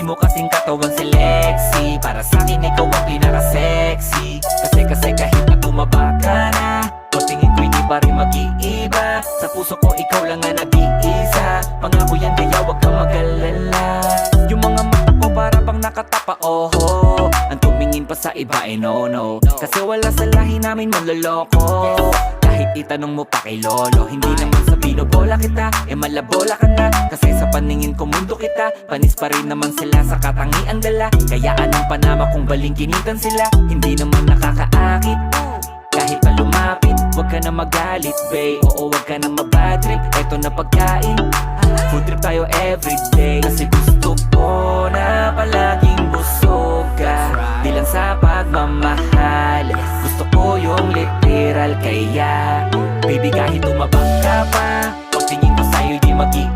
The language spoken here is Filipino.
mo kasing katawan sexy. Para sa'kin ikaw ang pinaka-sexy. Kasi kahit na tumaba ka na, o tingin ko hindi pa rin mag-iiba. Sa puso ko ikaw lang ang nag-iisa. Pangako yan kaya wag kang mag-alala. Yung mga mata ko para bang nakatapa, oho. Ang tumingin pa sa iba ay no. Kasi wala sa lahi namin manloloko. Kahit itanong mo pa kay lolo, hindi naman sa binobola kita, malabola ka na. Kasi sa paningin ko mundo kita, panis pa rin naman sila sa katangiang dala. Kayaan ang panama kung balingkinitan sila, hindi naman nakakaakit. Kahit pa lumapit, wag ka na magalit, babe. Oo, wag ka na mabad trip, eto na pagkain. Food trip tayo everyday. Kasi gusto ko na palaging busog ka, di lang sa pagmamahal. Gusto ko yung literal, kaya baby kahit tumabang ka pa,